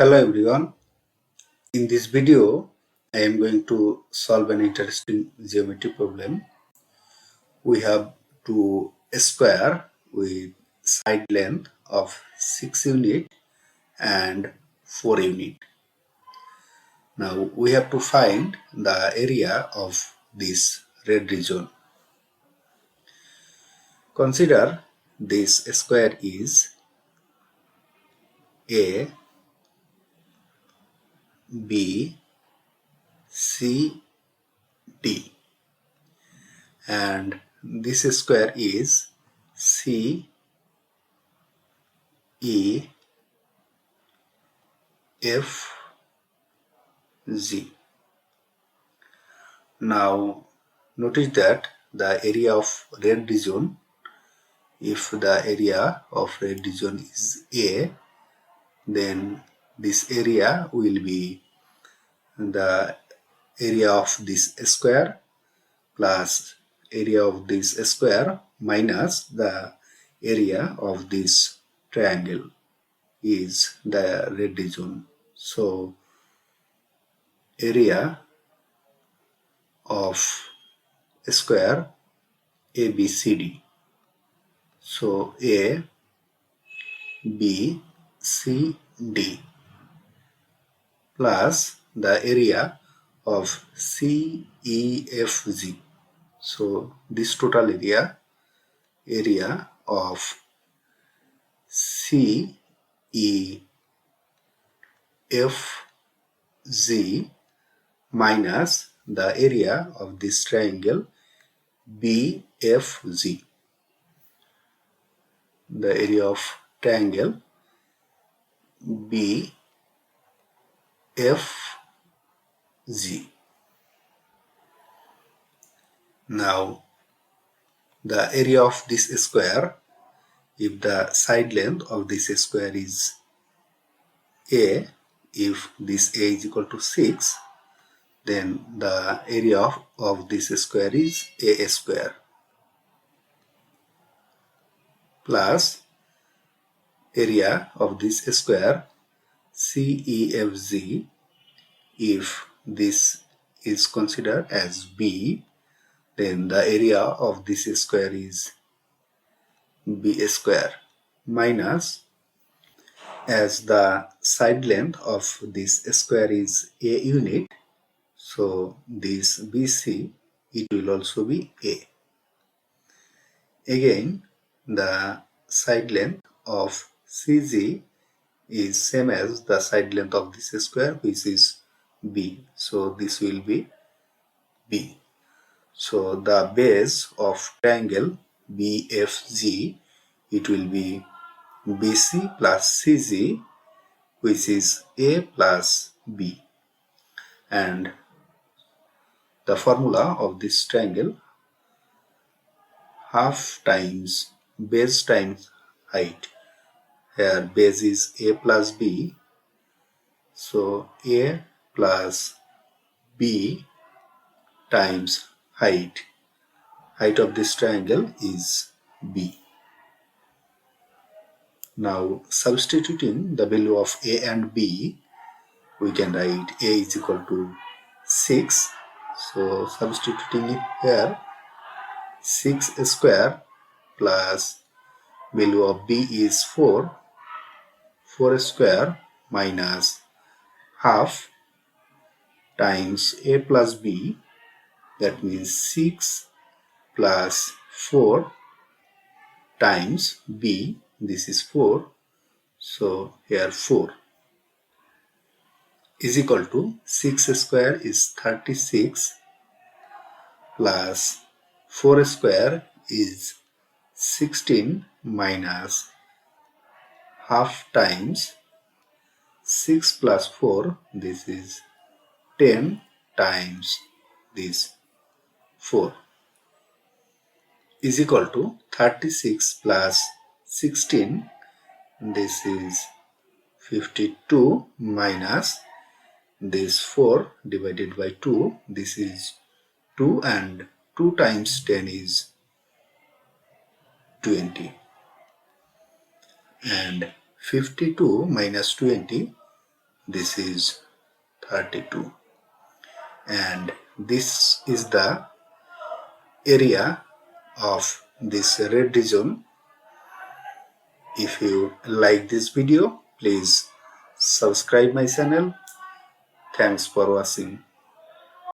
Hello everyone. In this video, I am going to solve an interesting geometry problem. We have to square with side length of 6 unit and 4 unit. Now we have to find the area of this red region. Consider this square is A, B, C, D, and this square is C, E, F, Z. Now notice that the area of red region, if the area of red region is A, then this area will be the area of this square plus area of this square minus the area of this triangle is the red region. So area of square ABCD. So A, B, C, D plus the area of C, E, F, G. So this total area of C, E, F, Z minus the area of this triangle B, F, Z. The area of triangle B, F, Z. Now the area of this square, if the side length of this square is A, if this A is equal to 6, then the area of this square is A square plus area of this square CEFZ, if this is considered as B, then the area of this square is B square minus, as the side length of this square is A unit, so this BC, it will also be A. Again, the side length of CG is same as the side length of this square, which is B. So this will be B. So the base of triangle BFG, it will be BC plus CG, which is A plus B. And the formula of this triangle, half times base times height. Here base is A plus B, so A plus B times height. Height of this triangle is B. Now substituting the value of A and B, we can write A is equal to 6. So substituting it here, 6 square plus value of B is 4. 4 square minus half times A plus B, that means 6 plus 4 times B, this is 4, so here 4 is equal to 6 square is 36 plus 4 square is 16 minus half times 6 plus 4, this is 10 times this 4 is equal to 36 plus 16, this is 52 minus this 4 divided by 2, this is 2, and 2 times 10 is 20, and 52 minus 20, this is 32, and this is the area of this red region. If you like this video, please subscribe my channel. Thanks for watching.